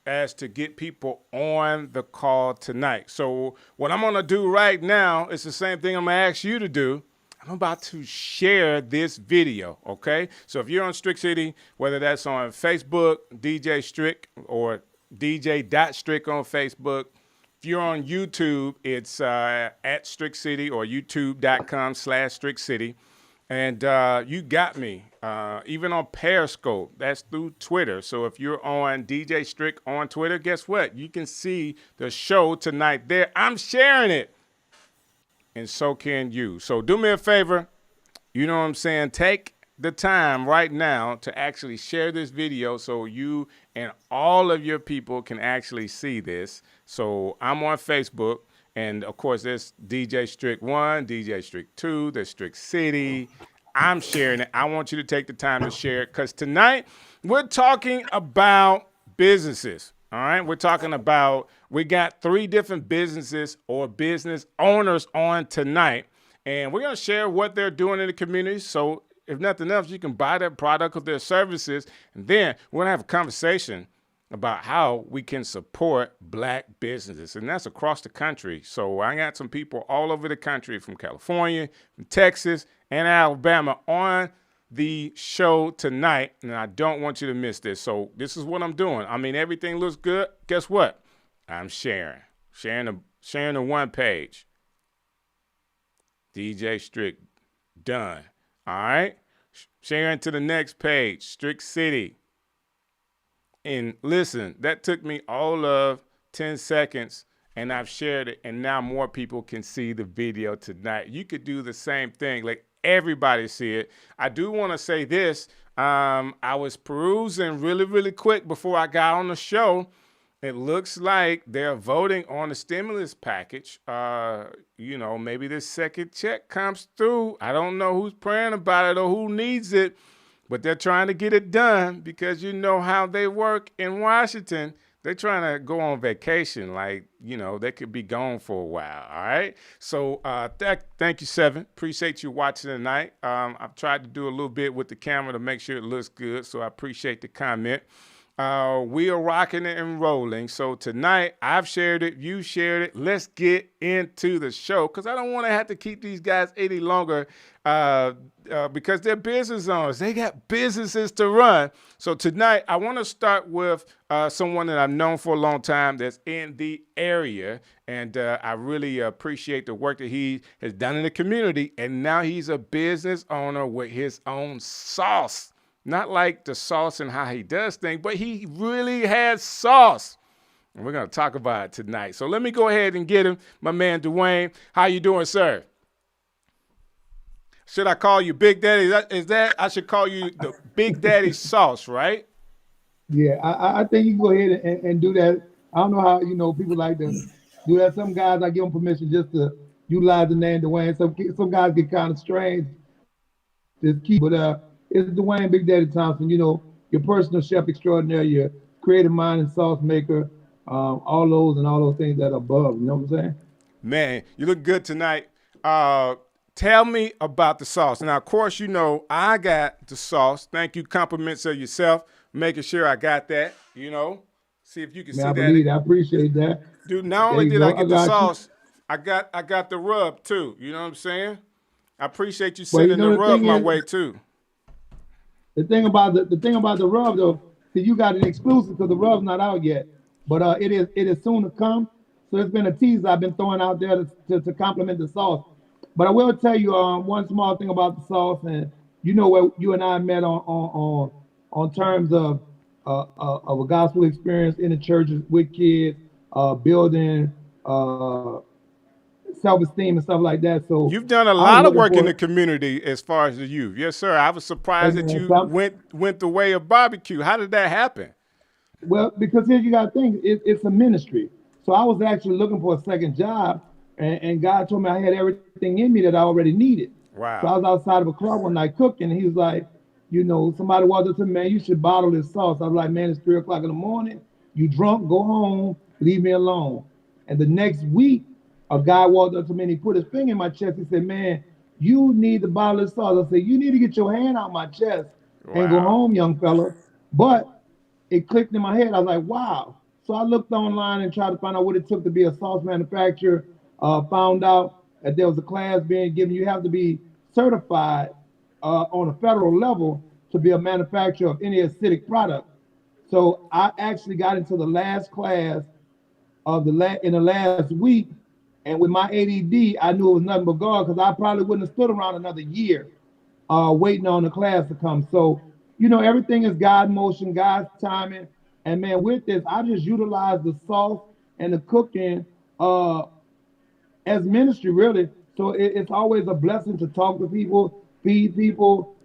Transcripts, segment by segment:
as to get people on the call tonight. So what I'm gonna do right now is the same thing I'm gonna ask you to do. I'm about to share this video, okay? So if you're on Strick City, whether that's on Facebook, DJ Strick, or DJ.Strick on Facebook. If you're on YouTube, it's at Strick City or youtube.com/Strick City. And you got me. Even on Periscope, that's through Twitter. So if you're on DJ Strick on Twitter, guess what? You can see the show tonight there. I'm sharing it. And so can you. So do me a favor. You know what I'm saying? Take the time right now to actually share this video so you and all of your people can actually see this. So I'm on Facebook. And, of course, there's DJ Strick 1, DJ Strick 2, there's Strick City. I'm sharing it. I want you to take the time to share it because tonight we're talking about businesses, all right? We're talking about, we got 3 different businesses or business owners on tonight, and we're going to share what they're doing in the community. So if nothing else, you can buy their product or their services, and then we're going to have a conversation about how we can support black businesses, and that's across the country. So I got some people all over the country from California, from Texas, and Alabama on the show tonight, and I don't want you to miss this. So this is what I'm doing. I mean, everything looks good. Guess what? I'm sharing the one page. DJ Strick, done. All right? Sharing to the next page, Strick City. And listen, that took me all of 10 seconds, and I've shared it, and now more people can see the video tonight. You could do the same thing, like everybody see it. I do want to say this. I was perusing really, really quick before I got on the show. It looks like they're voting on the stimulus package. Maybe this second check comes through. I don't know who's praying about it or who needs it. But they're trying to get it done because you know how they work in Washington. They're trying to go on vacation. They could be gone for a while, all right? So thank you, Seven. Appreciate you watching tonight. I've tried to do a little bit with the camera to make sure it looks good, so I appreciate the comment. We are rocking it and rolling. So tonight, I've shared it, you shared it. Let's get into the show because I don't want to have to keep these guys any longer because they're business owners. They got businesses to run. So tonight, I want to start with someone that I've known for a long time that's in the area. And I really appreciate the work that he has done in the community. And now he's a business owner with his own sauce. Not like the sauce and how he does things, but he really has sauce. And we're going to talk about it tonight. So let me go ahead and get him, my man Dwayne. How you doing, sir? Should I call you Big Daddy? Is that I should call you the Big Daddy Sauce, right? Yeah, I think you can go ahead and do that. I don't know how, people like to do that. Some guys, I give them permission just to utilize the name Dwayne. Some guys get kind of strange. Just keep, but it's Dwayne Big Daddy Thompson, your personal chef extraordinaire, your creative mind and sauce maker, all those things that are above, you know what I'm saying? Man, you look good tonight. Tell me about the sauce. Now, of course, I got the sauce. Thank you. Compliments of yourself. Making sure I got that, See if you can see that. I appreciate that. Dude, not only did I get the sauce, I got the rub too. You know what I'm saying? I appreciate you sending the rub my way too. The thing about the rub though, see, you got an exclusive because the rub's not out yet, but it is soon to come. So it's been a teaser I've been throwing out there to complement the sauce. But I will tell you one small thing about the sauce, and where you and I met on terms of a gospel experience in the churches with kids, building self-esteem and stuff like that. So you've done a lot of work in the community as far as the youth. Yes, sir. I was surprised that you went the way of barbecue. How did that happen? Well, because here you got to think, it's a ministry. So I was actually looking for a second job, and God told me I had everything in me that I already needed. Wow. So I was outside of a club one night cooking, and he was like, somebody walked up to me, man, you should bottle this sauce. I was like, man, it's 3 o'clock in the morning. You drunk, go home, leave me alone. And the next week, a guy walked up to me and he put his finger in my chest. He said, man, you need to bottle this sauce. I said, you need to get your hand out my chest and go home, young fella. But it clicked in my head. I was like, wow. So I looked online and tried to find out what it took to be a sauce manufacturer. Found out that there was a class being given. You have to be certified on a federal level to be a manufacturer of any acidic product. So I actually got into the last class of in the last week, and with my ADD, I knew it was nothing but God because I probably wouldn't have stood around another year waiting on the class to come. So, everything is God motion, God's timing. And man, with this, I just utilize the sauce and the cooking as ministry, really. So it's always a blessing to talk to people, feed people,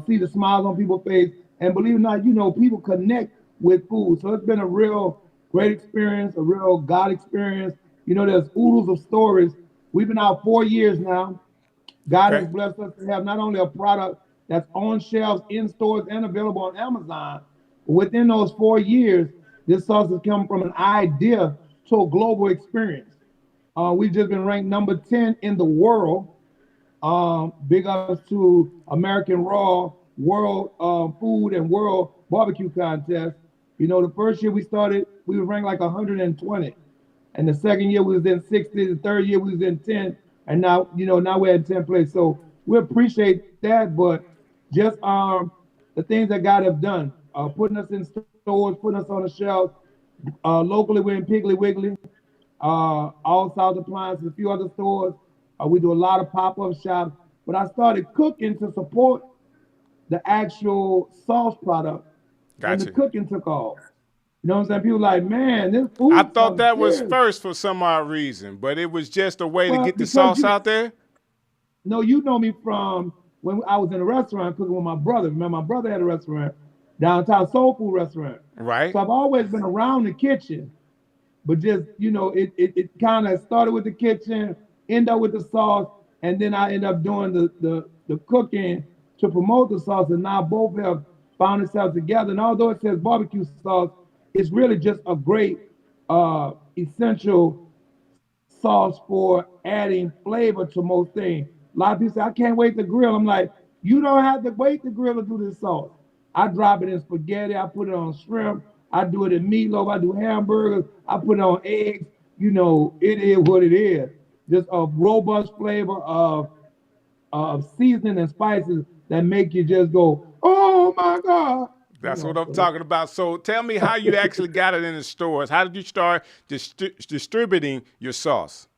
see the smiles on people's face. And believe it or not, people connect with food. So it's been a real great experience, a real God experience. There's oodles of stories. We've been out 4 years now. God has blessed us to have not only a product that's on shelves in stores and available on Amazon, but within those 4 years, this sauce has come from an idea to a global experience. We've just been ranked number 10 in the world. Big ups to American Raw, World Food and World Barbecue Contest. The first year we started, we were ranked like 120. And the second year we was in 60, the third year we was in 10, and now, now we're in 10th place. So we appreciate that, but just the things that God have done, putting us in stores, putting us on the shelves. Locally, we're in Piggly Wiggly, All South Appliances, a few other stores. We do a lot of pop-up shops, but I started cooking to support the actual sauce product, and the cooking took off. You know what I'm saying? People like, man, this food. I thought that was first for some odd reason, but it was just a way to get the sauce out there. No, you know me from when I was in a restaurant cooking with my brother. Remember, my brother had a restaurant, downtown soul food restaurant. Right. So I've always been around the kitchen, but just, it kind of started with the kitchen, end up with the sauce, and then I end up doing the cooking to promote the sauce, and now both have found themselves together. And although it says barbecue sauce, it's really just a great essential sauce for adding flavor to most things. A lot of people say, I can't wait to grill. I'm like, you don't have to wait to grill to do this sauce. I drop it in spaghetti. I put it on shrimp. I do it in meatloaf. I do hamburgers. I put it on eggs. It is what it is. Just a robust flavor of seasoning and spices that make you just go, oh my God. That's what I'm talking about. So tell me how you actually got it in the stores. How did you start distributing your sauce?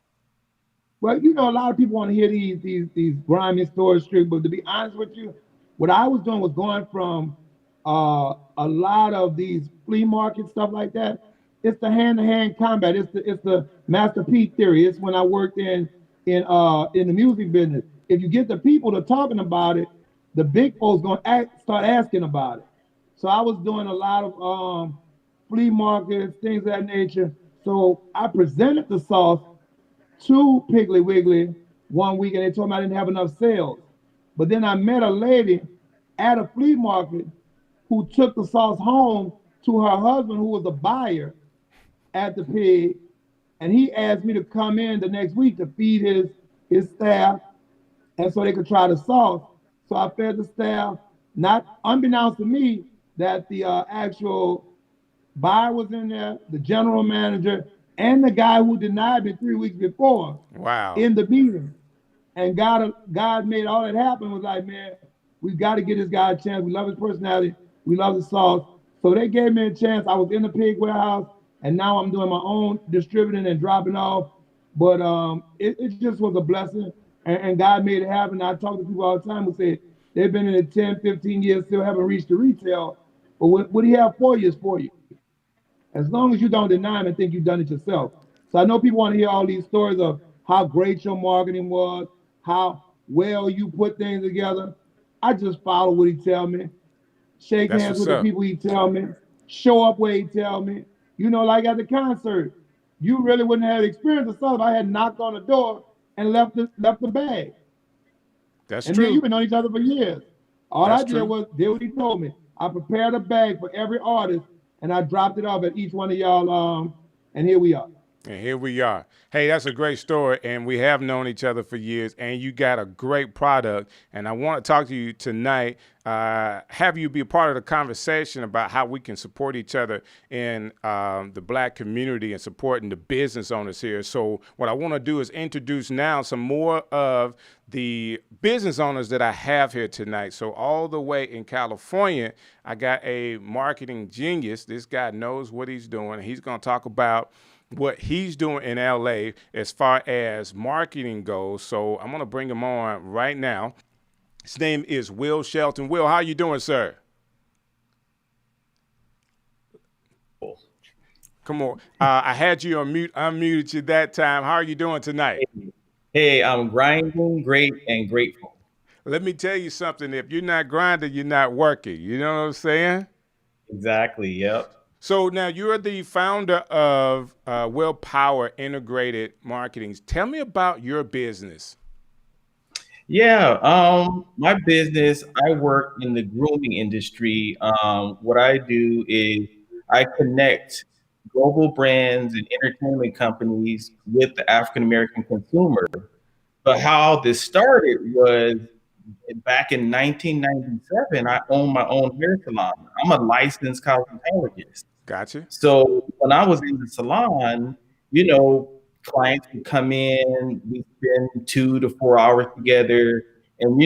Well, a lot of people want to hear these grimy stories, but to be honest with you, what I was doing was going from a lot of these flea market stuff like that. It's the hand-to-hand combat. It's the Master P theory. It's when I worked in the music business. If you get the people to talking about it, the big folks gonna start asking about it. So I was doing a lot of flea markets, things of that nature. So I presented the sauce to Piggly Wiggly one week, and they told me I didn't have enough sales. But then I met a lady at a flea market who took the sauce home to her husband, who was a buyer at the pig, and he asked me to come in the next week to feed his staff, and so they could try the sauce. So I fed the staff, not unbeknownst to me, that the actual buyer was in there, the general manager, and the guy who denied me 3 weeks before. Wow. In the meeting. And God made all that happen. Was like, man, we've got to give this guy a chance. We love his personality. We love the sauce. So they gave me a chance. I was in the pig warehouse, and now I'm doing my own distributing and dropping off. But it just was a blessing, and God made it happen. I talk to people all the time who say they've been in it 10, 15 years, still haven't reached the retail. But what he have for you is for you. As long as you don't deny him and think you've done it yourself. So I know people want to hear all these stories of how great your marketing was, how well you put things together. I just follow what he tell me, shake hands with the people he tell me, show up where he tell me. Like at the concert, you really wouldn't have experienced the stuff if I had knocked on the door and left the bag. That's and true. And we've been on each other for years. All I did was did what he told me. I prepared a bag for every artist, and I dropped it off at each one of y'all, and here we are. And here we are. Hey, that's a great story, and we have known each other for years, and you got a great product, and I want to talk to you tonight have you be a part of the conversation about how we can support each other in the Black community and supporting the business owners here. So what I want to do is introduce now some more of the business owners that I have here tonight. So all the way in California, I got a marketing genius. This guy knows what he's doing. He's going to talk about what he's doing in LA as far as marketing goes. So I'm going to bring him on right now. His name is Will Shelton. Will, how you doing, sir? Come on. I had you on mute, unmuted you that time. How are you doing tonight? Hey, I'm grinding, great, and grateful. Let me tell you something. If you're not grinding, you're not working. You know what I'm saying? Exactly. Yep. So now you're the founder of Willpower Integrated Marketing. Tell me about your business. Yeah. My business, I work in the grooming industry. What I do is I connect global brands and entertainment companies with the African American consumer. But how this started was back in 1997, I owned my own hair salon. I'm a licensed cosmetologist. Gotcha. So when I was in the salon, you know, clients would come in, we spend 2 to 4 hours together, and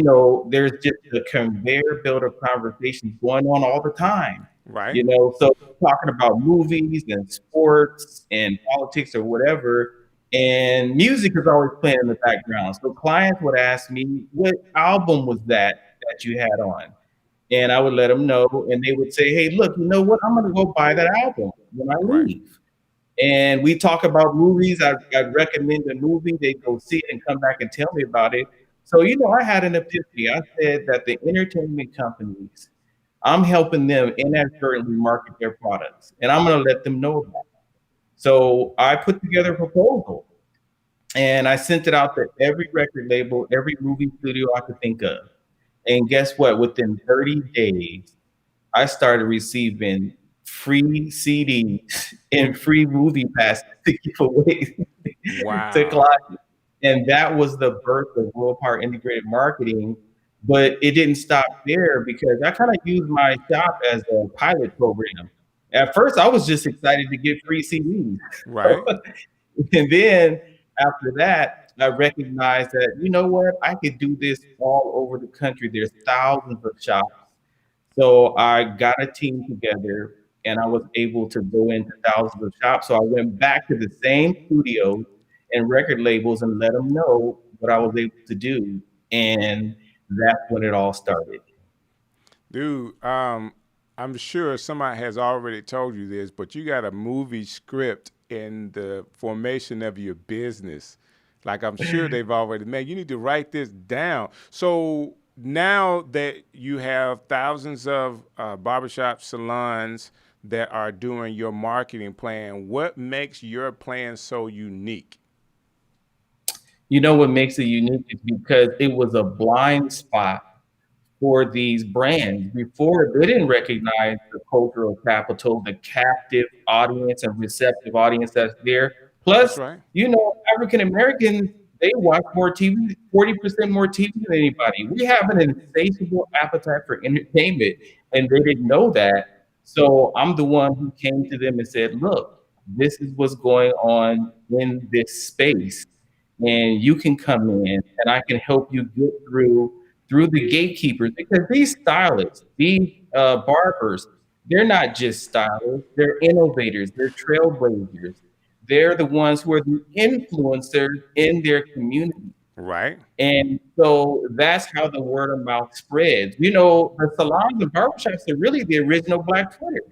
there's just a conveyor belt of conversations going on all the time. Right. So talking about movies and sports and politics or whatever, and music is always playing in the background. So clients would ask me, "What album was that you had on?" And I would let them know, and they would say, "Hey, look, you know what? I'm going to go buy that album when I Right. leave." And we talk about movies. I'd recommend a movie. They go see it and come back and tell me about it. So, I had an epiphany. I said that the entertainment companies, I'm helping them inadvertently market their products, and I'm going to let them know about it. So I put together a proposal, and I sent it out to every record label, every movie studio I could think of. And guess what? Within 30 days, I started receiving free CDs and free movie passes to give away to Wow. clients. And that was the birth of Willpower Integrated Marketing. But it didn't stop there because I kind of used my shop as a pilot program. At first, I was just excited to get free CDs. Right. And then after that, I recognized that, you know what, I could do this all over the country. There's thousands of shops. So I got a team together and I was able to go into thousands of shops. So I went back to the same studios and record labels and let them know what I was able to do. And that's when it all started. Dude, I'm sure somebody has already told you this, but you got a movie script in the formation of your business. Like I'm sure they've already made. You need to write this down. So now that you have thousands of barbershop salons that are doing your marketing plan, what makes your plan so unique? You know what makes it unique is because it was a blind spot for these brands. Before, they didn't recognize the cultural capital, the captive audience and receptive audience that's there. That's Plus, right. African Americans, they watch more TV, 40% more TV than anybody. We have an insatiable appetite for entertainment, and they didn't know that. So I'm the one who came to them and said, look, this is what's going on in this space. And you can come in and I can help you get through the gatekeepers, because these stylists, these barbers, they're not just stylists, they're innovators, they're trailblazers. They're the ones who are the influencers in their community. Right. And so that's how the word of mouth spreads. The salons and barbershops are really the original Black Twitter,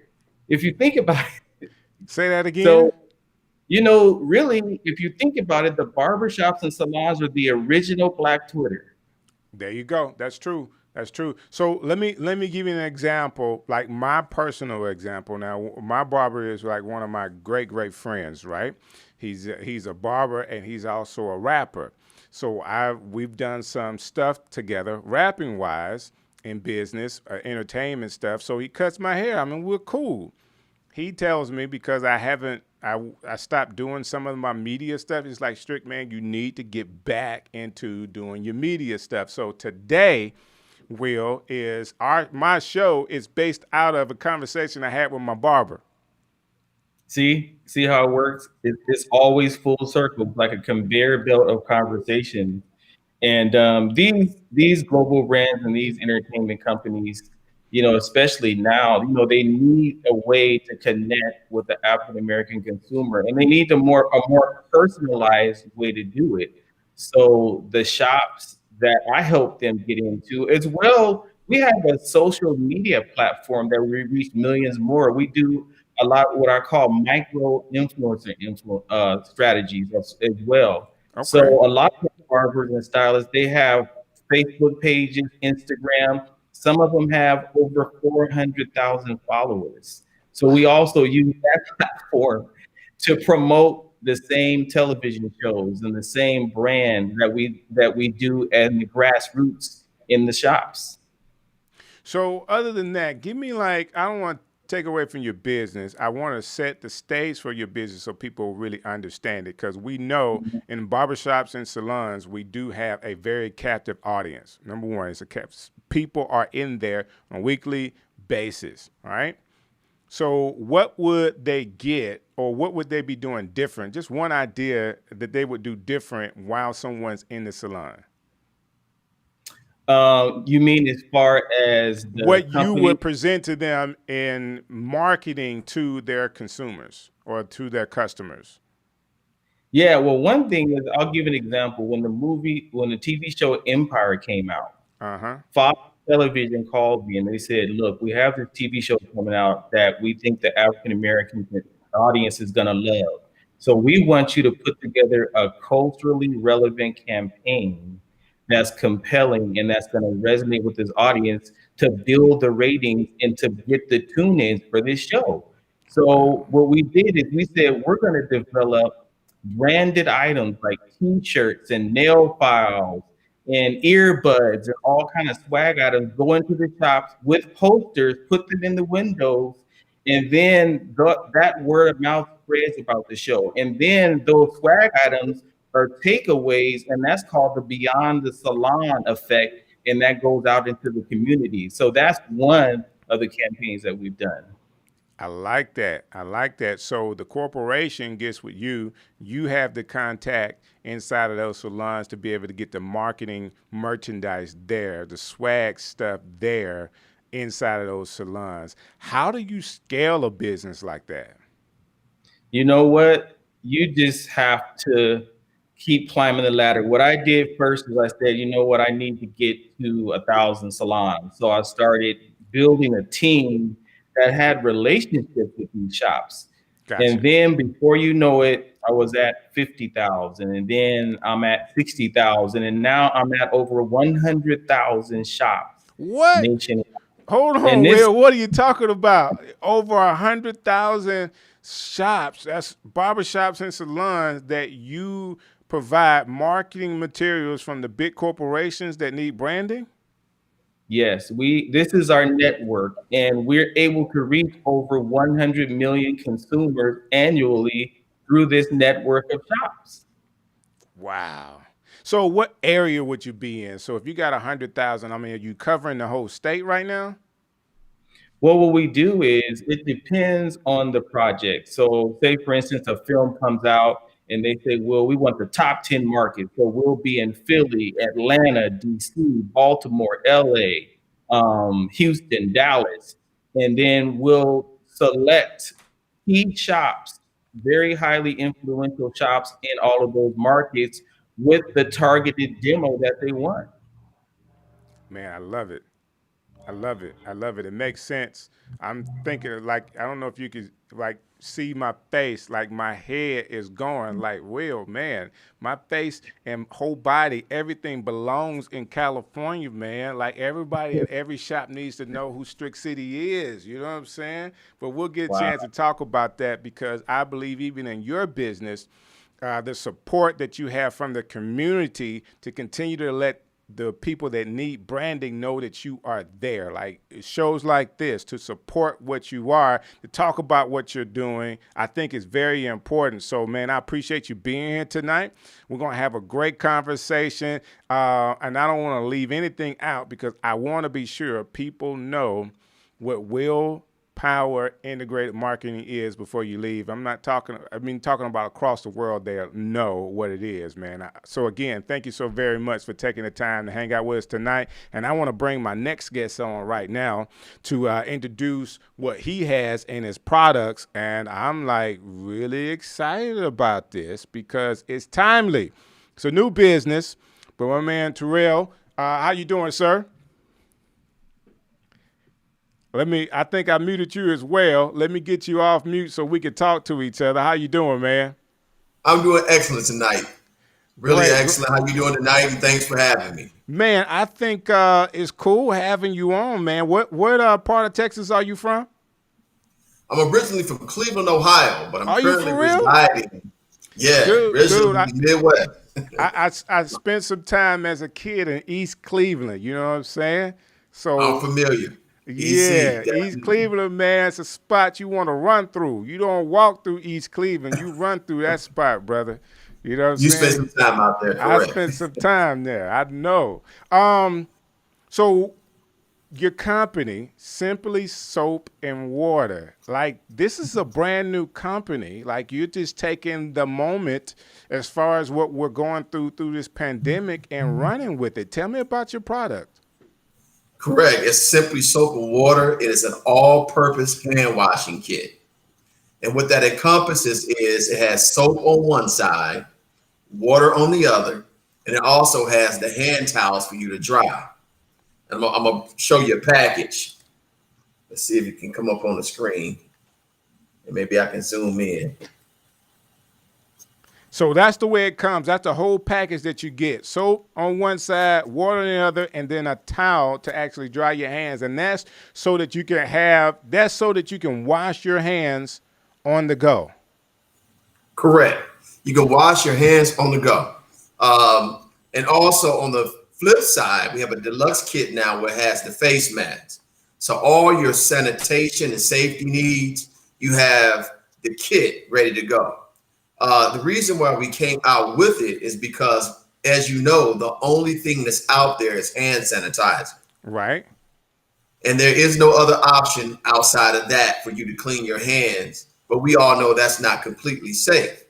if you think about it. Say that again. So, really, if you think about it, the barbershops and salons are the original Black Twitter. There you go. That's true. That's true. So let me give you an example, like my personal example. Now, my barber is like one of my great friends, right? He's a barber and he's also a rapper. So we've done some stuff together, rapping wise, in business, entertainment stuff. So he cuts my hair. I mean, we're cool. He tells me, because I stopped doing some of my media stuff. It's like, Strick, man, you need to get back into doing your media stuff. So today Will, is my show is based out of a conversation I had with my barber. See how it works? It's always full circle, like a conveyor belt of conversation. And these global brands and these entertainment companies, especially now, they need a way to connect with the African American consumer, and they need a more personalized way to do it. So the shops that I help them get into, as well, we have a social media platform that we reach millions more. We do a lot of what I call micro strategies as well. So Okay. a lot of barbers and stylists, they have Facebook pages, Instagram. Some of them have over 400,000 followers. So we also use that platform to promote the same television shows and the same brand that we do in the grassroots in the shops. So other than that, give me like I don't want to take away from your business. I want to set the stage for your business so people really understand it because we know in barbershops and salons we do have a very captive audience. Number one, it's a people are in there on a weekly basis, all right? So what would they get or what would they be doing different? Just one idea that they would do different while someone's in the salon. You mean as far as the What you company? would present to them in marketing to their consumers or to their customers. Yeah, well, one thing is, I'll give an example. When the TV show Empire came out, Uh-huh. Fox Television called me and they said, "Look, we have this TV show coming out that we think the African American audience is going to love. So we want you to put together a culturally relevant campaign that's compelling and that's going to resonate with this audience to build the ratings and to get the tune-ins for this show." So what we did is we said we're going to develop branded items like T-shirts and nail files and earbuds and all kind of swag items, go into the shops with posters, put them in the windows, and then that word of mouth spreads about the show. And then those swag items are takeaways, and that's called the beyond the salon effect, and that goes out into the community. So that's one of the campaigns that we've done. I like that. I like that. So the corporation gets with you. You have the contact inside of those salons to be able to get the marketing merchandise there, the swag stuff there inside of those salons. How do you scale a business like that? You know what? You just have to keep climbing the ladder. What I did first is I said, you know what? I need to get to 1,000 salons. So I started building a team that had relationships with these shops. And Gotcha. then before you know it, I was at 50,000, and then I'm at 60,000, and now I'm at over 100,000 shops What? nationwide. Hold And on, this, Will. What are you talking about? Over 100,000 shops. That's barbershops and salons that you provide marketing materials from the big corporations that need branding. yes, this is our network, and we're able to reach over 100 million consumers annually through this network of shops. Wow. So, what area would you be in? So, if you got 100,000, I mean, are you covering the whole state right now? Well, what we do is it depends on the project. So, say for instance, a film comes out and they say, well, we want the top 10 markets. So, we'll be in Philly, Atlanta, DC, Baltimore, LA, Houston, Dallas. And then we'll select key shops, very highly influential shops in all of those markets with the targeted demo that they want. Man, I love it. I love it. I love it. It makes sense. I'm thinking like I don't know if you could like see my face, like my head is going like, Will, man, my face and whole body, everything belongs in California, man. Like everybody in every shop needs to know who Strick City is. You know what I'm saying? But we'll get a Wow. chance to talk about that because I believe even in your business, the support that you have from the community to continue to let the people that need branding know that you are there. Like shows like this to support what you are, to talk about what you're doing, I think is very important. So, man, I appreciate you being here tonight. We're going to have a great conversation. And I don't want to leave anything out because I want to be sure people know what Willpower integrated marketing is before you leave. I'm not talking, talking about across the world, they'll know what it is, man. So again, thank you so very much for taking the time to hang out with us tonight. And I want to bring my next guest on right now to introduce what he has in his products. And I'm like really excited about this because it's timely. It's a new business, but my man Terrell, how you doing, sir? I think I muted you as well. Let me get you off mute so we can talk to each other. How you doing, man? I'm doing excellent tonight. Really excellent. How you doing tonight? And thanks for having me. Man, I think it's cool having you on, man. What part of Texas are you from? I'm originally from Cleveland, Ohio, but I'm currently real? residing. Yeah, originally in the Midwest. I spent some time as a kid in East Cleveland. You know what I'm saying? So I'm familiar. Yeah, East Cleveland, man, it's a spot you want to run through. You don't walk through East Cleveland. You run through that spot, brother. You know what I'm saying? You spent some time out there, correct. I spent some time there. I know. So your company, Simply Soap and Water, like this is a brand new company. Like you're just taking the moment as far as what we're going through this pandemic and running with it. Tell me about your product. Correct. It's Simply Soap and Water. It is an all-purpose hand washing kit. And what that encompasses is it has soap on one side, water on the other, and it also has the hand towels for you to dry. And I'm going to show you a package. Let's see if it can come up on the screen. And maybe I can zoom in. So that's the way it comes. That's the whole package that you get. Soap on one side, water on the other, and then a towel to actually dry your hands. And that's so that you can wash your hands on the go. Correct. You can wash your hands on the go. And also on the flip side, we have a deluxe kit now where it has the face mask. So all your sanitation and safety needs, you have the kit ready to go. The reason why we came out with it is because, as you know, the only thing that's out there is hand sanitizer. Right. And there is no other option outside of that for you to clean your hands. But we all know that's not completely safe.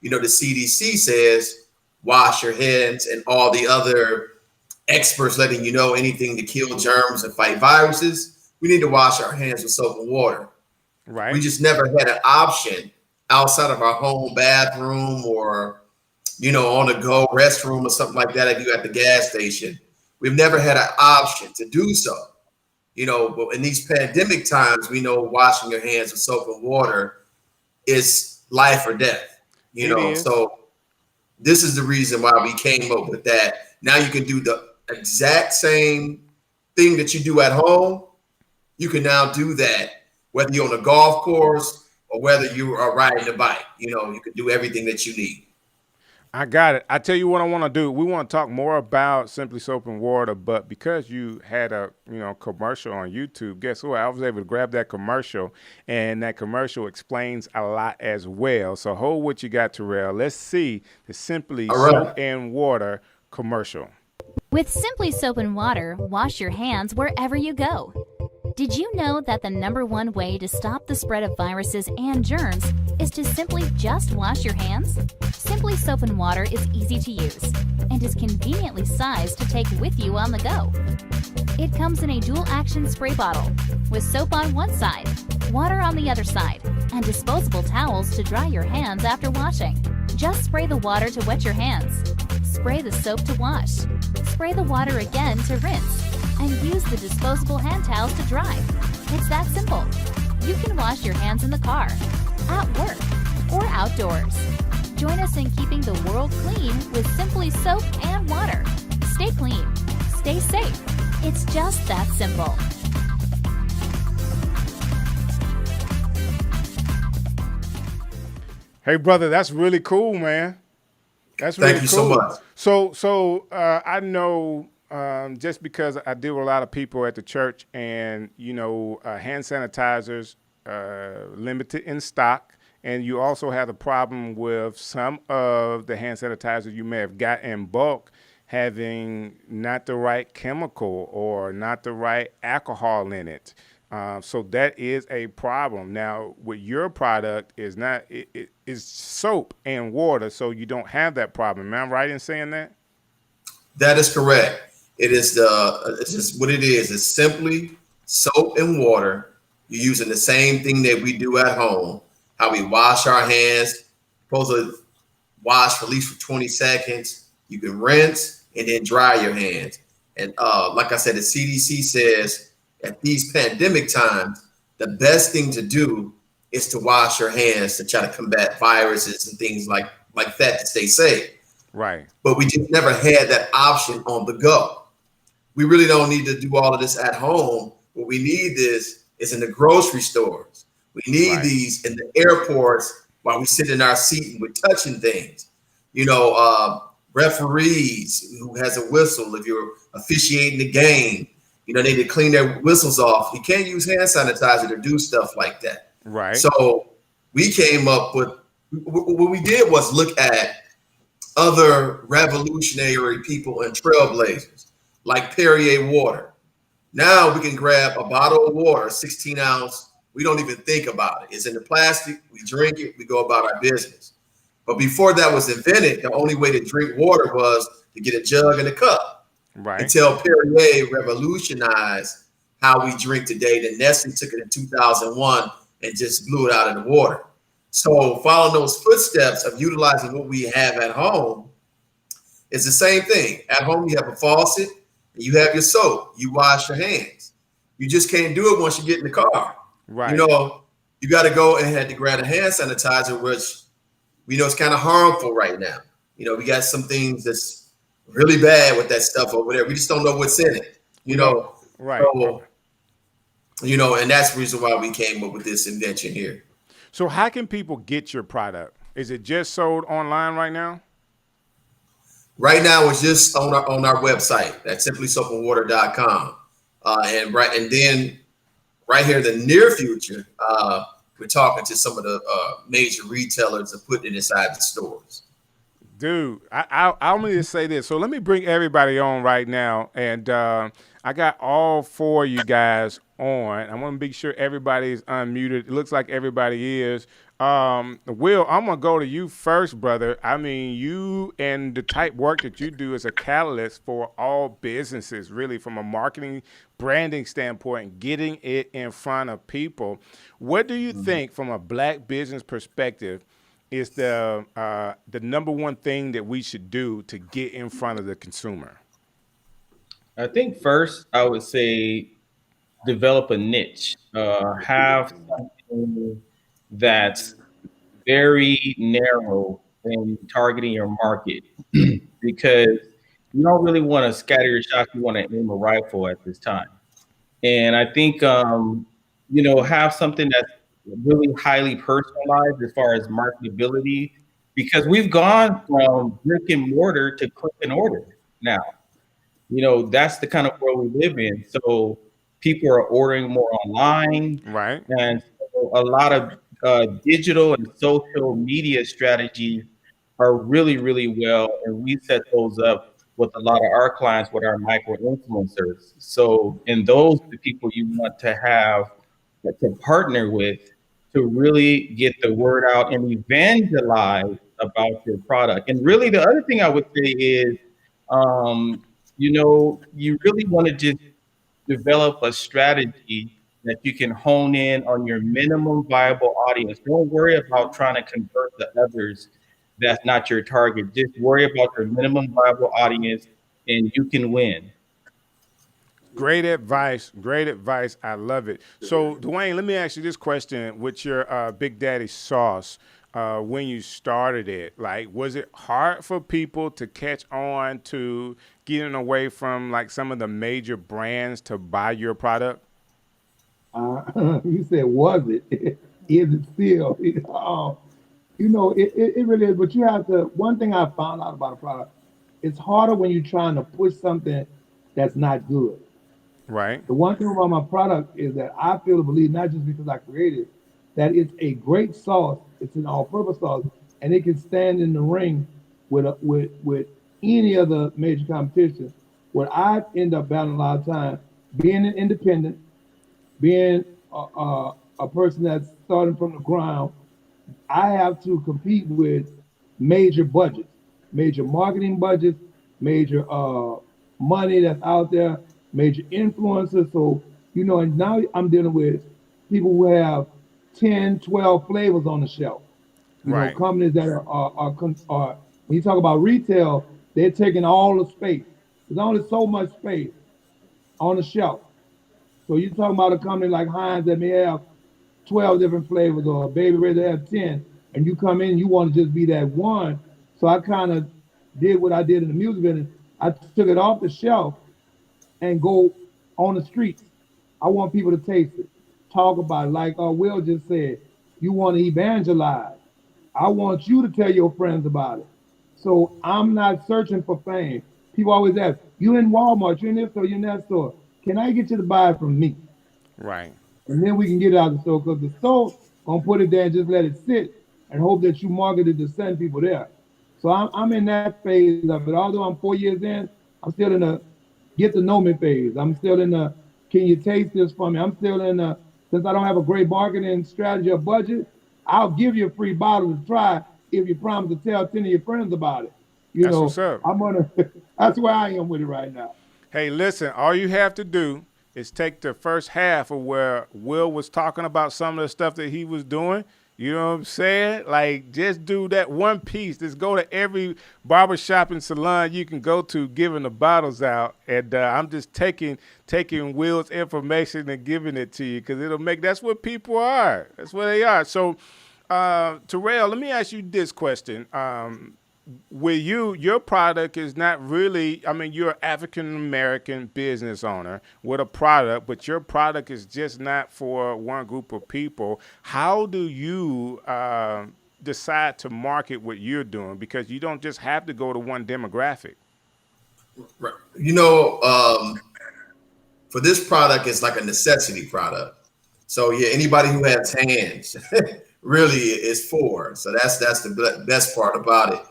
You know, the CDC says wash your hands, and all the other experts letting you know anything to kill germs and fight viruses, we need to wash our hands with soap and water. Right. We just never had an option outside of our home bathroom or, you know, on the go restroom or something like that like you at the gas station. We've never had an option to do so. You know, but in these pandemic times, we know washing your hands with soap and water is life or death, you know. So this is the reason why we came up with that. Now you can do the exact same thing that you do at home. You can now do that, whether you're on a golf course or whether you are riding a bike. You know, you can do everything that you need. I got it. I tell you what I want to do. We want to talk more about Simply Soap and Water, but because you had a commercial on YouTube, guess what? I was able to grab that commercial, and that commercial explains a lot as well. So hold what you got, Terrell. Let's see the Simply Soap and Water commercial. With Simply Soap and Water, wash your hands wherever you go. Did you know that the #1 way to stop the spread of viruses and germs is to simply just wash your hands? Simply Soap and Water is easy to use and is conveniently sized to take with you on the go. It comes in a dual-action spray bottle with soap on one side, water on the other side, and disposable towels to dry your hands after washing. Just spray the water to wet your hands. Spray the soap to wash. Spray the water again to rinse. And use the disposable hand towels to dry. It's that simple. You can wash your hands in the car, at work, or outdoors. Join us in keeping the world clean with Simply Soap and Water. Stay clean. Stay safe. It's just that simple. Hey, brother, that's really cool, man. That's really Thank you so much. So I know just because I deal with a lot of people at the church, and hand sanitizers limited in stock, and you also have the problem with some of the hand sanitizers you may have got in bulk having not the right chemical or not the right alcohol in it. So that is a problem. Now, with your product is not it is soap and water, so you don't have that problem. Am I right in saying that? That is correct. It's just what it is. It's simply soap and water. You're using the same thing that we do at home. How we wash our hands. Supposed to wash for at least for 20 seconds. You can rinse and then dry your hands. And like I said, the CDC says at these pandemic times, the best thing to do is to wash your hands to try to combat viruses and things like that to stay safe. Right. But we just never had that option on the go. We really don't need to do all of this at home. What we need is in the grocery stores. We need these in the airports while we sit in our seat and we're touching things. Referees who has a whistle, if you're officiating the game, they need to clean their whistles off. You can't use hand sanitizer to do stuff like that. Right. So we came up with, what we did was look at other revolutionary people and trailblazers like Perrier water. Now we can grab a bottle of water, 16 ounce. We don't even think about it. It's in the plastic. We drink it. We go about our business. But before that was invented, the only way to drink water was to get a jug and a cup. Right. Until Perrier revolutionized how we drink today. Then Nestle took it in 2001 and just blew it out of the water. So following those footsteps of utilizing what we have at home, it's the same thing. At home, you have a faucet, and you have your soap. You wash your hands. You just can't do it once you get in the car. Right. You got to go and grab a hand sanitizer, which we know is kind of harmful right now. We got some things that's really bad with that stuff over there. We just don't know what's in it. Right. So, and that's the reason why we came up with this invention here. So how can people get your product? Is it just sold online right now? Right now, it's just on our website at simplysoapandwater.com. And then right here in the near future, we're talking to some of the major retailers and putting it inside the stores. Dude, I'm going to say this. So let me bring everybody on right now. And I got all four of you guys on. I want to be sure everybody's unmuted. It looks like everybody is. Will, I'm going to go to you first, brother. I mean, you and the type work that you do is a catalyst for all businesses, really, from a marketing, branding standpoint, getting it in front of people. What do you think from a black business perspective is the number one thing that we should do to get in front of the consumer? I think first I would say develop a niche, have something that's very narrow in targeting your market because you don't really want to scatter your shots. You want to aim a rifle at this time. And I think, have something that's really highly personalized as far as marketability, because we've gone from brick and mortar to click and order now. That's the kind of world we live in. So people are ordering more online. Right. And so a lot of digital and social media strategies are really, really well. And we set those up with a lot of our clients with our micro influencers. So, and those are the people you want to have to partner with to really get the word out and evangelize about your product. And really the other thing I would say is, you really want to just develop a strategy that you can hone in on your minimum viable audience. Don't worry about trying to convert the others. That's not your target. Just worry about your minimum viable audience and you can win. Great advice. Great advice. I love it. So, Dwayne, let me ask you this question with your Big Daddy sauce. When you started it, like, was it hard for people to catch on to getting away from like some of the major brands to buy your product? You said, was it? Is it still? It really is. But you have to, one thing I found out about a product, it's harder when you're trying to push something that's not good. Right. The one thing about my product is that I feel to believe, not just because I created it, that it's a great sauce. It's an all-purpose sauce, and it can stand in the ring with any other major competition. What I end up battling a lot of time, being an independent, being a person that's starting from the ground, I have to compete with major budgets, major marketing budgets, major money that's out there, major influencers. So, and now I'm dealing with people who have 10, 12 flavors on the shelf. Right. Companies that are when you talk about retail, they're taking all the space. There's only so much space on the shelf. So you're talking about a company like Heinz that may have 12 different flavors, or Baby Ray that have 10, and you come in, you want to just be that one. So I kind of did what I did in the music business. I took it off the shelf and go on the streets. I want people to taste it, talk about it. Like Will just said, you want to evangelize. I want you to tell your friends about it. So I'm not searching for fame. People always ask, you in Walmart, you in this store, you in that store. Can I get you to buy it from me? Right. And then we can get it out of the store, because the store gonna put it there and just let it sit and hope that you market it to send people there. So I'm in that phase of it. Although I'm 4 years in, I'm still in the get to know me phase. I'm still in the can you taste this for me? I'm still in the, since I don't have a great marketing strategy or budget, I'll give you a free bottle to try if you promise to tell 10 of your friends about it. That's what's up. I'm gonna that's where I am with it right now. Hey, listen, all you have to do is take the first half of where Will was talking about some of the stuff that he was doing. You know what I'm saying? Like, just do that one piece. Just go to every barbershop and salon you can go to giving the bottles out. And I'm just taking Will's information and giving it to you, because that's what people are. That's what they are. So, Terrell, let me ask you this question. With you, your product is not really, I mean, you're an African-American business owner with a product, but your product is just not for one group of people. How do you decide to market what you're doing? Because you don't just have to go to one demographic. Right. For this product, it's like a necessity product. So yeah, anybody who has hands really is for. So that's the best part about it.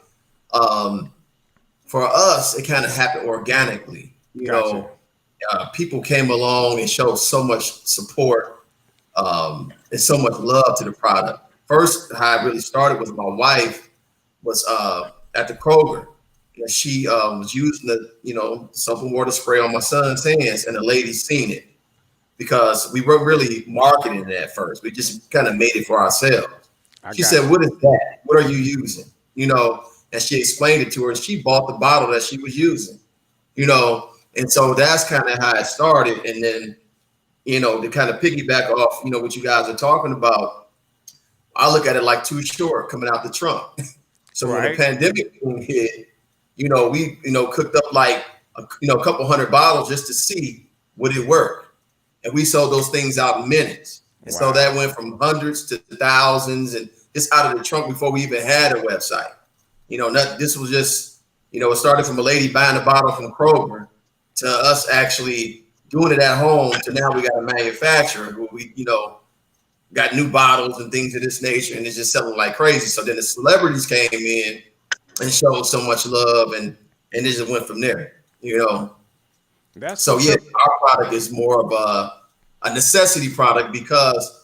For us, it kind of happened organically. Gotcha. People came along and showed so much support and so much love to the product. First, how I really started with my wife was at the Kroger. And she was using the soap and water spray on my son's hands, and the lady seen it, because we weren't really marketing it at first. We just kind of made it for ourselves. She said, "What is that? What are you using?" And she explained it to her, and she bought the bottle that she was using, and so that's kind of how it started. And then, to kind of piggyback off, what you guys are talking about, I look at it like Too Short coming out the trunk. So when the pandemic hit, we, cooked up like, a couple hundred bottles just to see would it work. And we sold those things out in minutes. And so that went from hundreds to thousands, and just out of the trunk before we even had a website. This was just, it started from a lady buying a bottle from Kroger to us actually doing it at home, to now we got a manufacturer who we, got new bottles and things of this nature, and it's just selling like crazy. So then the celebrities came in and showed so much love, and it just went from there, So yeah, our product is more of a necessity product, because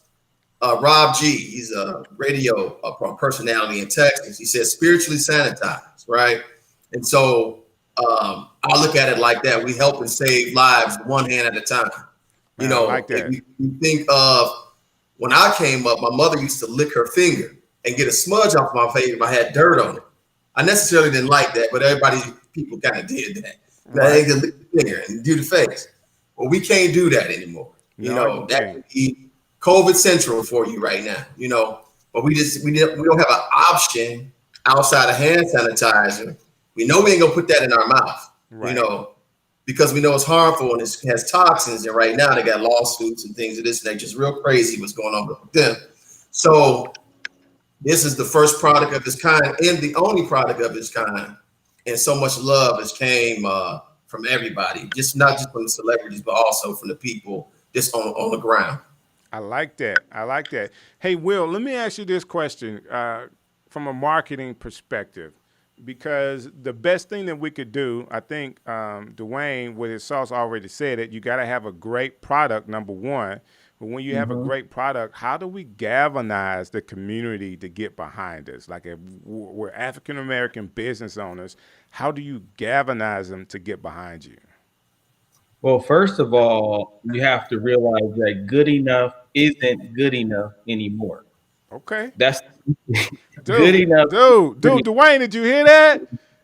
Rob G, he's a radio personality in Texas. He says spiritually sanitized, right? And so I look at it like that. We help and save lives one hand at a time. Man, I like that. If you think of when I came up, my mother used to lick her finger and get a smudge off my face if I had dirt on it. I necessarily didn't like that, but people kind of did that. They could lick the finger and do the face. Well, we can't do that anymore. That could be COVID central for you right now, but we don't have an option outside of hand sanitizer. We know we ain't gonna put that in our mouth, because we know it's harmful and it has toxins. And right now they got lawsuits and things of this nature. It's real crazy what's going on with them. So this is the first product of its kind and the only product of its kind. And so much love has came from everybody, just not just from the celebrities, but also from the people just on the ground. I like that. I like that. Hey, Will, let me ask you this question from a marketing perspective, because the best thing that we could do, I think Dwayne with his sauce already said it, you got to have a great product, number one. But when you have a great product, how do we galvanize the community to get behind us? Like if we're African-American business owners, how do you galvanize them to get behind you? Well, first of all, you have to realize that good enough isn't good enough anymore. Okay. That's good Dude, enough. Dwayne, did you hear that?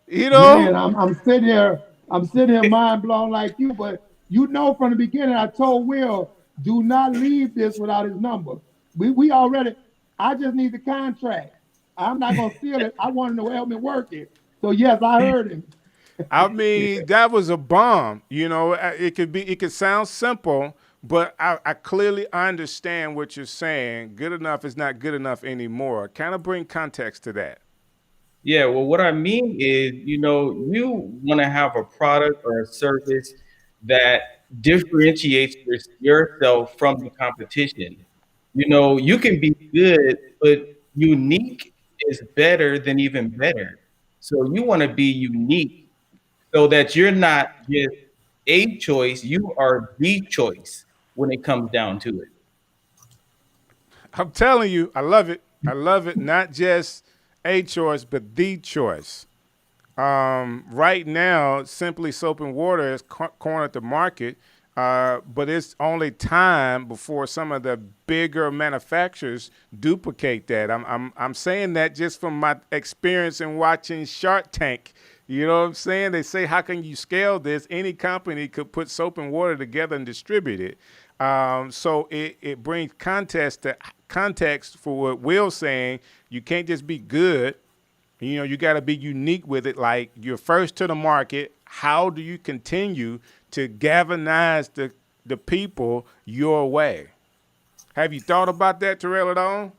You Man, know, I'm sitting here mind blown like you, but you know from the beginning I told Will, do not leave this without his number. We already, I just need the contract. I'm not gonna steal it. I want him to help me work it. So yes, I heard him. I mean, that was a bomb. You know, it could sound simple, but I clearly understand what you're saying. Good enough is not good enough anymore. Kind of bring context to that. Yeah, well, what I mean is, you want to have a product or a service that differentiates yourself from the competition. You can be good, but unique is better than even better. So you want to be unique so that you're not just a choice, you are the choice when it comes down to it. I'm telling you, I love it. I love it. Not just a choice, but the choice. Right now, Simply Soap and Water is cornered the market, but it's only time before some of the bigger manufacturers duplicate that. I'm saying that just from my experience in watching Shark Tank. You know what I'm saying? They say, how can you scale this? Any company could put soap and water together and distribute it. So it brings context for what Will's saying. You can't just be good. You got to be unique with it. Like, you're first to the market. How do you continue to galvanize the people your way? Have you thought about that, Terrell, at all?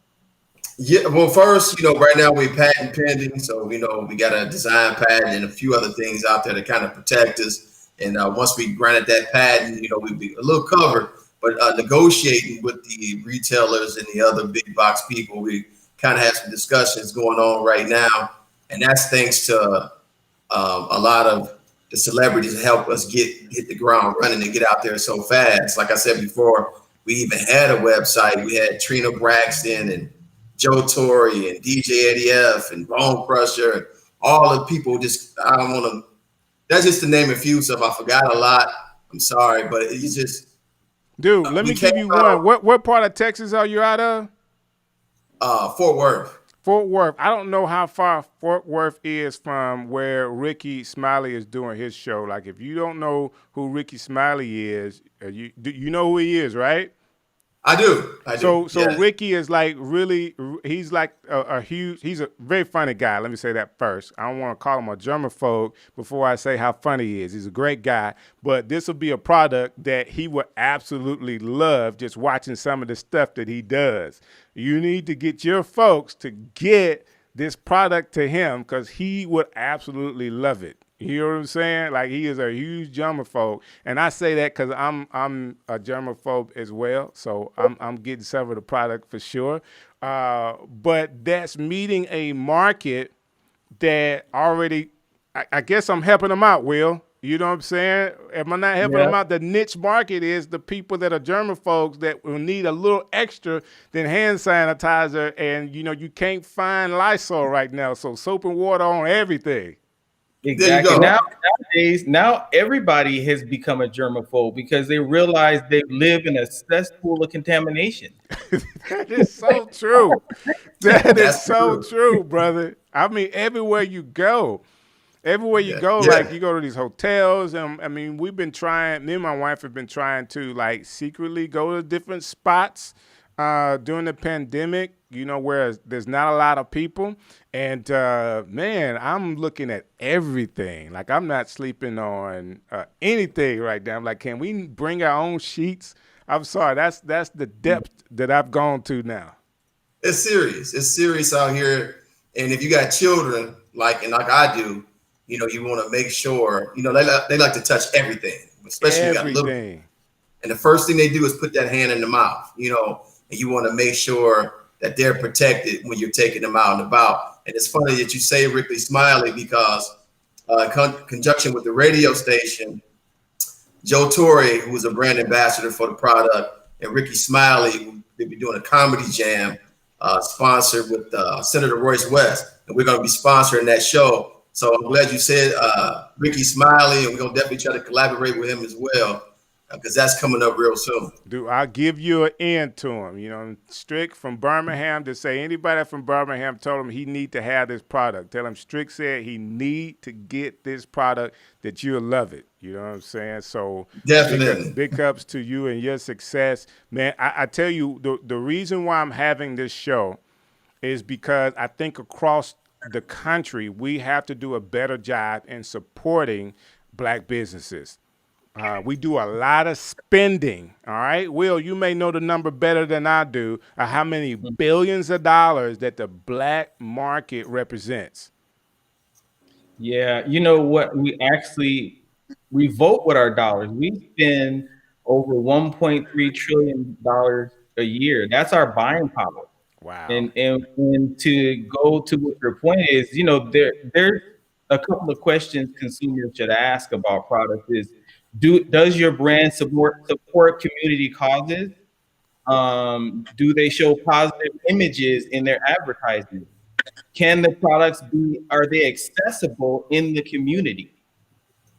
Yeah, well, first, right now we're patent pending, so we got a design patent and a few other things out there to kind of protect us. And once we granted that patent, we'd be a little covered. But negotiating with the retailers and the other big box people, we kind of have some discussions going on right now, and that's thanks to a lot of the celebrities that help us hit the ground running and get out there so fast. Like I said before, we even had a website. We had Trina Braxton and Joe Torre and DJ Eddie F and Bone Crusher, and all the people. I don't want to. That's just to name a few. So if I forgot a lot, I'm sorry, but it's just. Dude, let me give you one. What part of Texas are you out of? Fort Worth. Fort Worth. I don't know how far Fort Worth is from where Ricky Smiley is doing his show. Like, if you don't know who Ricky Smiley is, you know who he is, right? I do. So yes. Ricky is like he's like he's a very funny guy. Let me say that first. I don't want to call him a germaphobe before I say how funny he is. He's a great guy, but this will be a product that he would absolutely love just watching some of the stuff that he does. You need to get your folks to get this product to him because he would absolutely love it. You know what I'm saying? Like, he is a huge germaphobe, and I say that because I'm a germaphobe as well. So I'm getting some of the product for sure. But that's meeting a market that already. I guess I'm helping them out, Will. You know what I'm saying? Am I not helping them out? The niche market is the people that are germaphobes that will need a little extra than hand sanitizer, and you can't find Lysol right now. So soap and water on everything. Exactly. Now everybody has become a germaphobe because they realize they live in a cesspool of contamination. That is so true. That is so true, brother. I mean, everywhere you go, like, you go to these hotels, and I mean, me and my wife have been trying to, like, secretly go to different spots during the pandemic, where there's not a lot of people. And, man, I'm looking at everything. Like, I'm not sleeping on anything right now. I'm like, can we bring our own sheets? I'm sorry. That's the depth that I've gone to now. It's serious. It's serious out here. And if you got children, like I do, you want to make sure, they like to touch everything, especially when you got little. Everything. And the first thing they do is put that hand in the mouth, and you want to make sure that they're protected when you're taking them out and about. And it's funny that you say Ricky Smiley because in conjunction with the radio station, Joe Torre, who's a brand ambassador for the product, and Ricky Smiley, they'll be doing a comedy jam sponsored with Senator Royce West. And we're going to be sponsoring that show. So I'm glad you said Ricky Smiley, and we're going to definitely try to collaborate with him as well, because that's coming up real soon. Dude, I'll give you an end to him. Strick from Birmingham, to say anybody from Birmingham told him he need to have this product. Tell him Strick said he need to get this product, that you'll love it. You know what I'm saying? So definitely big ups to you and your success. Man, I tell you, the reason why I'm having this show is because I think across the country, we have to do a better job in supporting black businesses. We do a lot of spending, all right? Will, you may know the number better than I do, how many billions of dollars that the black market represents. Yeah, you know what? We vote with our dollars. We spend over $1.3 trillion a year. That's our buying power. Wow. And to go to what your point is, there's a couple of questions consumers should ask about products is, does your brand support community causes? Do they show positive images in their advertising? Can the products are they accessible in the community?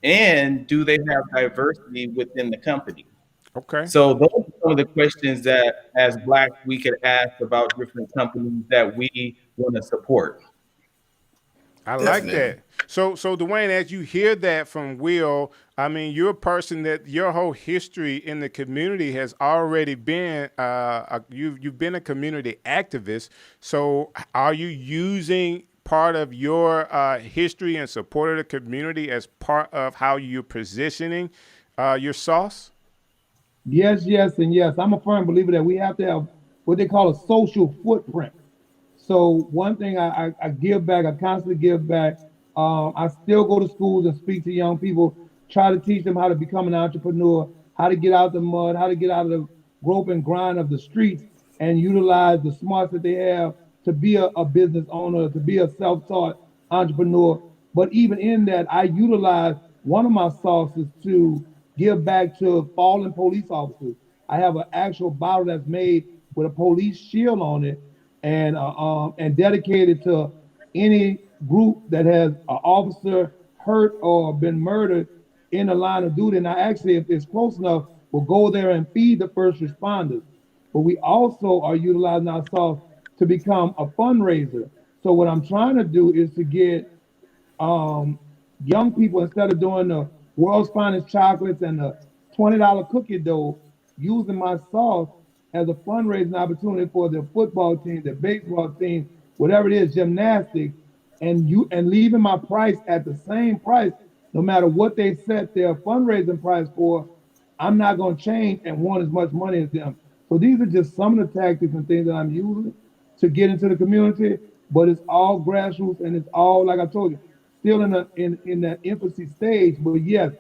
And do they have diversity within the company? Okay. So those are some of the questions that as Blacks we could ask about different companies that we want to support. I like that. So Dwayne, as you hear that from Will, I mean, you're a person that your whole history in the community has already been, you've been a community activist. So are you using part of your history and support of the community as part of how you're positioning your sauce? Yes, and yes. I'm a firm believer that we have to have what they call a social footprint. So one thing I give back, I constantly give back. I still go to schools and speak to young people, try to teach them how to become an entrepreneur, how to get out of the mud, how to get out of the grope and grind of the streets and utilize the smarts that they have to be a business owner, to be a self-taught entrepreneur. But even in that, I utilize one of my sources to give back to fallen police officers. I have an actual bottle that's made with a police shield on it, and dedicated to any group that has an officer hurt or been murdered in the line of duty. And I actually, if it's close enough, will go there and feed the first responders. But we also are utilizing ourselves to become a fundraiser. So what I'm trying to do is to get young people, instead of doing the world's finest chocolates and the $20 cookie dough, using my sauce as a fundraising opportunity for the football team, the baseball team, whatever it is, gymnastics, and leaving my price at the same price, no matter what they set their fundraising price for. I'm not going to change and want as much money as them. So these are just some of the tactics and things that I'm using to get into the community, but it's all grassroots and it's all, like I told you, still in that infancy stage. But yes,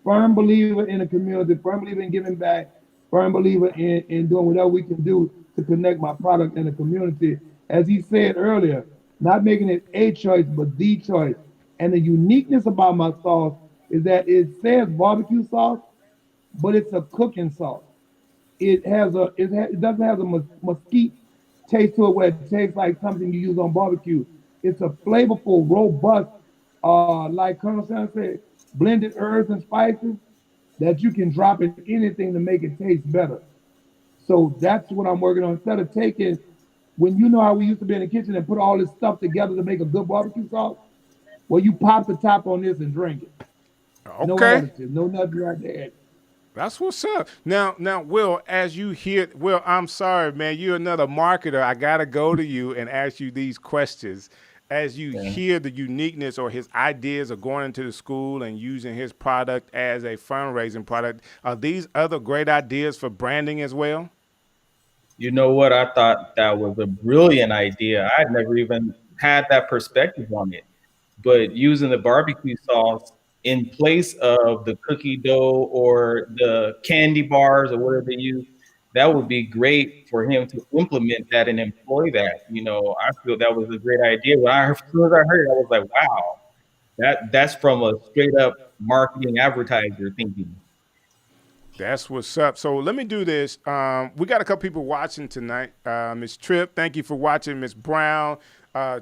firm believer in the community, firm believer in giving back, firm believer in doing whatever we can do to connect my product in the community. As he said earlier, not making it a choice, but the choice. And the uniqueness about my sauce is that it says barbecue sauce, but it's a cooking sauce. It doesn't have a mesquite taste to it where it tastes like something you use on barbecue. It's a flavorful, robust, like Colonel Sanders said, blended herbs and spices that you can drop in anything to make it taste better. So that's what I'm working on. Instead of taking, when you know how we used to be in the kitchen and put all this stuff together to make a good barbecue sauce, well, you pop the top on this and drink it. Okay. No additives, no nothing right there. That's what's up. Now, Will, as you hear, Will, I'm sorry, man, you're another marketer. I got to go to you and ask you these questions. As you hear the uniqueness or his ideas of going into the school and using his product as a fundraising product, are these other great ideas for branding as well? You know what? I thought that was a brilliant idea. I'd never even had that perspective on it. but using the barbecue sauce in place of the cookie dough or the candy bars or whatever they use, that would be great for him to implement that and employ that. I feel that was a great idea. As soon as I heard it, I was like, wow, that's from a straight up marketing advertiser thinking. That's what's up. So let me do this. We got a couple people watching tonight. Miss Tripp, thank you for watching. Miss Brown,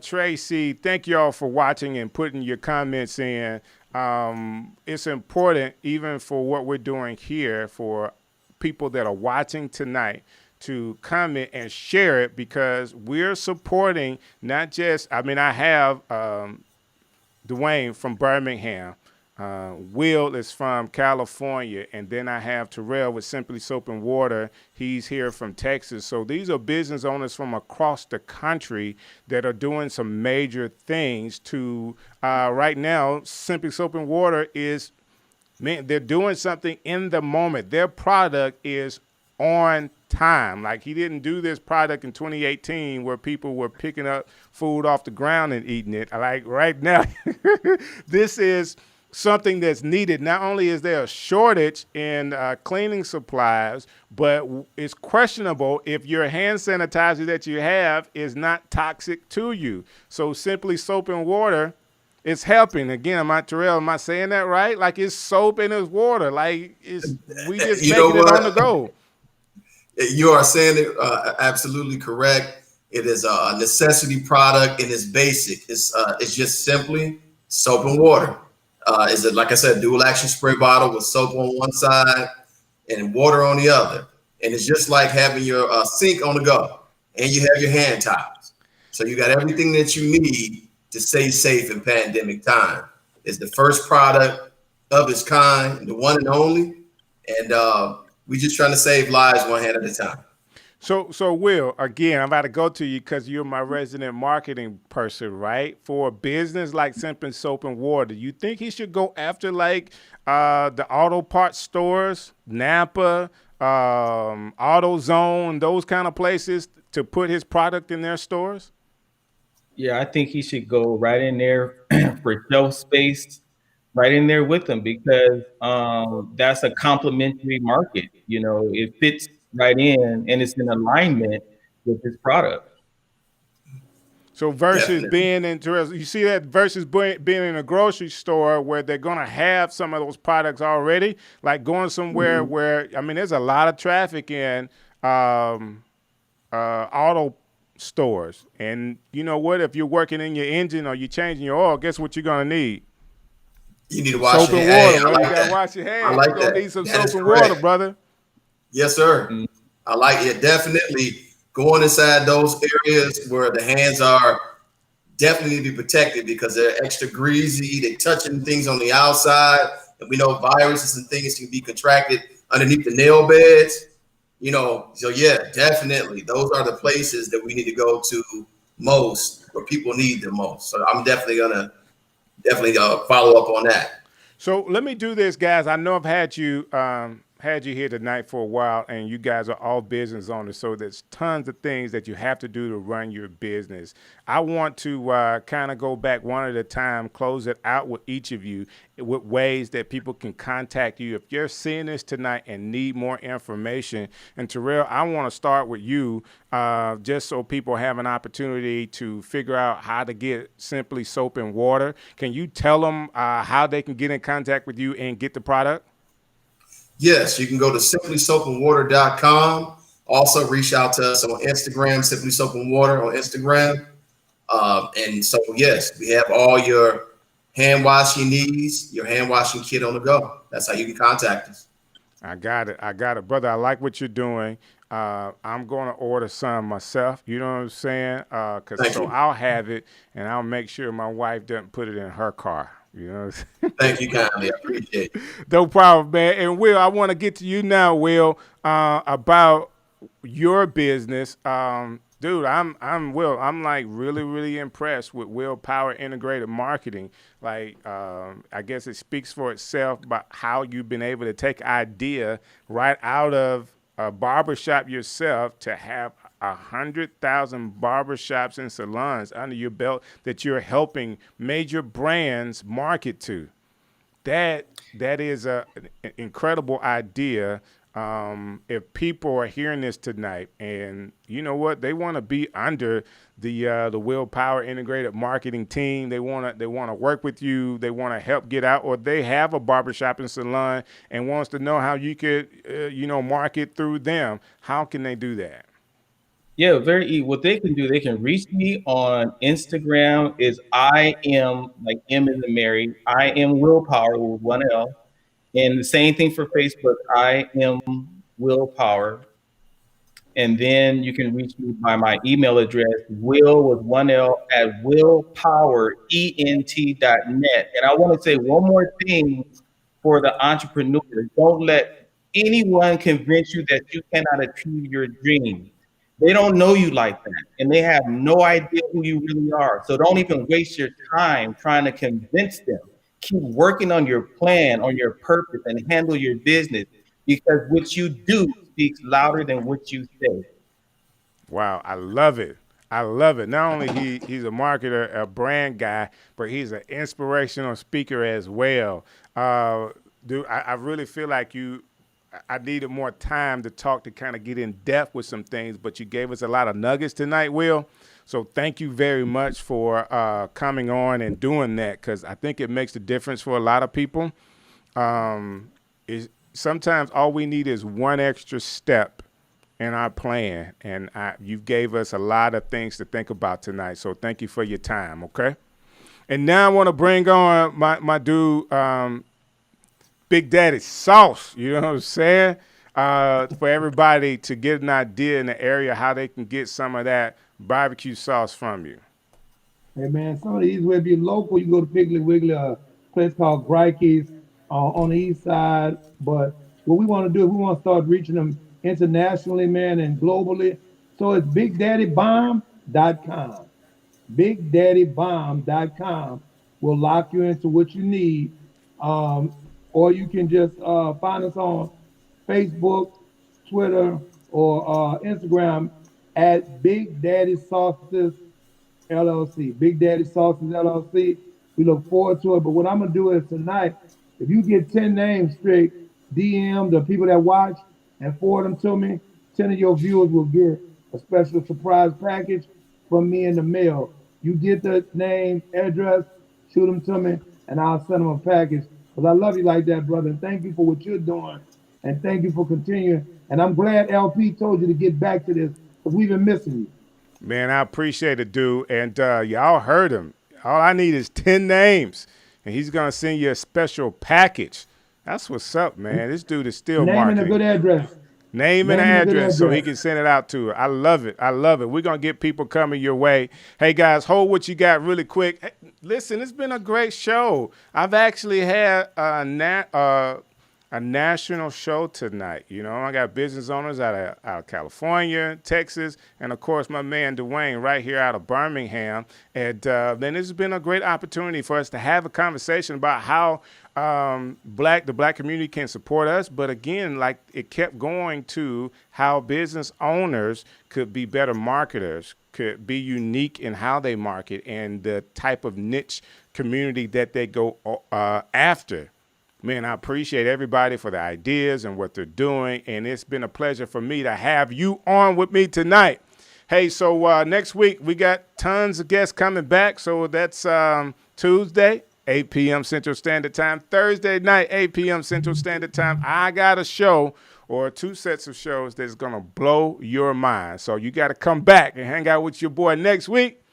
Tracy, thank y'all for watching and putting your comments in. It's important, even for what we're doing here, for people that are watching tonight to comment and share it, because we're supporting not just, I have Dwayne from Birmingham. Will is from California, and then I have Terrell with Simply Soap and Water. He's here from Texas. So these are business owners from across the country that are doing some major things to, right now, Simply Soap and Water is, man, they're doing something in the moment. Their product is on time. Like, he didn't do this product in 2018 where people were picking up food off the ground and eating it. Like, right now, this is something that's needed. Not only is there a shortage in cleaning supplies, but it's questionable if your hand sanitizer that you have is not toxic to you. So Simply Soap and Water is helping. Again, Terrell, am I saying that right? Like, it's soap and it's water. Like, we just making it on the go. You are saying it absolutely correct. It is a necessity product and it's basic. It's just simply soap and water. Is it, like I said, dual action spray bottle with soap on one side and water on the other. And it's just like having your sink on the go, and you have your hand towels. So you got everything that you need to stay safe in pandemic time. It's the first product of its kind, the one and only. And we just trying to save lives one hand at a time. So Will, again, I'm about to go to you because you're my resident marketing person, right? For a business like Simply Soap and Water, you think he should go after like the auto parts stores, Napa, AutoZone, those kind of places to put his product in their stores? Yeah, I think he should go right in there for shelf space, right in there with them, because that's a complementary market. It fits right in and it's in alignment with his product. So versus Definitely. being in, you see that versus being in a grocery store where they're going to have some of those products already, like going somewhere where, there's a lot of traffic in auto stores. And you know what? If you're working in your engine or you're changing your oil, guess what you're going to need? You need to wash soap your and hands. water, brother. Like You got to that. wash your hands. I like You're going to that. need some That soap is and correct. water, brother. Yes, sir. I like it. Definitely going inside those areas where the hands are definitely need to be protected because they're extra greasy. They're touching things on the outside. And we know viruses and things can be contracted underneath the nail beds. So yeah, definitely. Those are the places that we need to go to most, where people need the most. So I'm definitely gonna follow up on that. So let me do this, guys. I know I've had you here tonight for a while, and you guys are all business owners. So there's tons of things that you have to do to run your business. I want to kind of go back one at a time, close it out with each of you with ways that people can contact you if you're seeing this tonight and need more information. And Terrell, I want to start with you, just so people have an opportunity to figure out how to get Simply Soap and Water. Can you tell them how they can get in contact with you and get the product? Yes, you can go to simplysoapandwater.com. Also reach out to us on Instagram, Simply Soap and Water on Instagram. And so, yes, we have all your hand washing needs, your hand washing kit on the go. That's how you can contact us. I got it, brother. I like what you're doing. I'm going to order some myself. You know what I'm saying? Thank you. I'll have it, and I'll make sure my wife doesn't put it in her car. You know what I'm saying? Thank you kindly. I appreciate it. No problem, man. And Will, I want to get to you now, Will, about your business. Dude, I'm Will. I'm like really, really impressed with Willpower Integrated Marketing. Like, I guess it speaks for itself about how you've been able to take idea right out of a barbershop yourself to have 100,000 barbershops and salons under your belt that you're helping major brands market to. That is an incredible idea. If people are hearing this tonight, and you know what, they want to be under the Willpower Integrated Marketing team. They want to work with you. They want to help get out, or they have a barbershop and salon and wants to know how you could market through them. How can they do that? Yeah, very easy. What they can do, they can reach me on Instagram. Is I am, like M in the Mary. I am Willpower with one L, and the same thing for Facebook. I am Willpower. And then you can reach me by my email address, will with one L at willpowerent.net. And I want to say one more thing for the entrepreneurs. Don't let anyone convince you that you cannot achieve your dream. They don't know you like that, and they have no idea who you really are. So don't even waste your time trying to convince them. Keep working on your plan, on your purpose, and handle your business, because what you do speaks louder than what you say. Wow, I love it. I love it. Not only he's a marketer, a brand guy, but he's an inspirational speaker as well. Dude, I really feel like I needed more time to talk to kind of get in depth with some things, but you gave us a lot of nuggets tonight, Will. So thank you very much for coming on and doing that, because I think it makes a difference for a lot of people. Sometimes all we need is one extra step in our plan, and you gave us a lot of things to think about tonight. So thank you for your time, okay? And now I want to bring on my dude, Big Daddy Sauce, you know what I'm saying? For everybody to get an idea in the area how they can get some of that barbecue sauce from you. Hey man, some of these will be local. You go to Piggly Wiggly, a place called Grikey's on the east side. But what we want to do is we want to start reaching them internationally, man, and globally. So it's BigDaddyBomb.com. BigDaddyBomb.com will lock you into what you need. Or you can just find us on Facebook, Twitter, or Instagram at Big Daddy Sauces LLC. Big Daddy Sauces LLC. We look forward to it. But what I'm gonna do is tonight, if you get 10 names straight, DM the people that watch and forward them to me, 10 of your viewers will get a special surprise package from me in the mail. You get the name, address, shoot them to me, and I'll send them a package. Because I love you like that, brother. And thank you for what you're doing. And thank you for continuing. And I'm glad LP told you to get back to this, because we've been missing you. Man, I appreciate it, dude. And y'all heard him. All I need is 10 names, and he's going to send you a special package. That's what's up, man. This dude is still marketing. Name and a good address. Name and address so he can send it out to her. I love it. I love it. We're going to get people coming your way. Hey, guys, hold what you got really quick. Hey, listen, it's been a great show. I've actually had a national show tonight. You know, I got business owners out of California, Texas, and, of course, my man Dwayne right here out of Birmingham. And then this has been a great opportunity for us to have a conversation about how the black community can support us. But, again, like it kept going to how business owners could be better marketers, could be unique in how they market and the type of niche community that they go after. Man, I appreciate everybody for the ideas and what they're doing, and it's been a pleasure for me to have you on with me tonight. Hey, so next week we got tons of guests coming back, so that's Tuesday, 8 p.m. Central Standard Time. Thursday night, 8 p.m. Central Standard Time, I got a show or 2 sets of shows that's going to blow your mind. So you got to come back and hang out with your boy next week.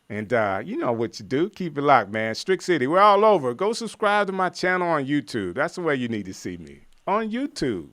And you know what you do. Keep it locked, man. Strick City, we're all over. Go subscribe to my channel on YouTube. That's the way you need to see me, on YouTube.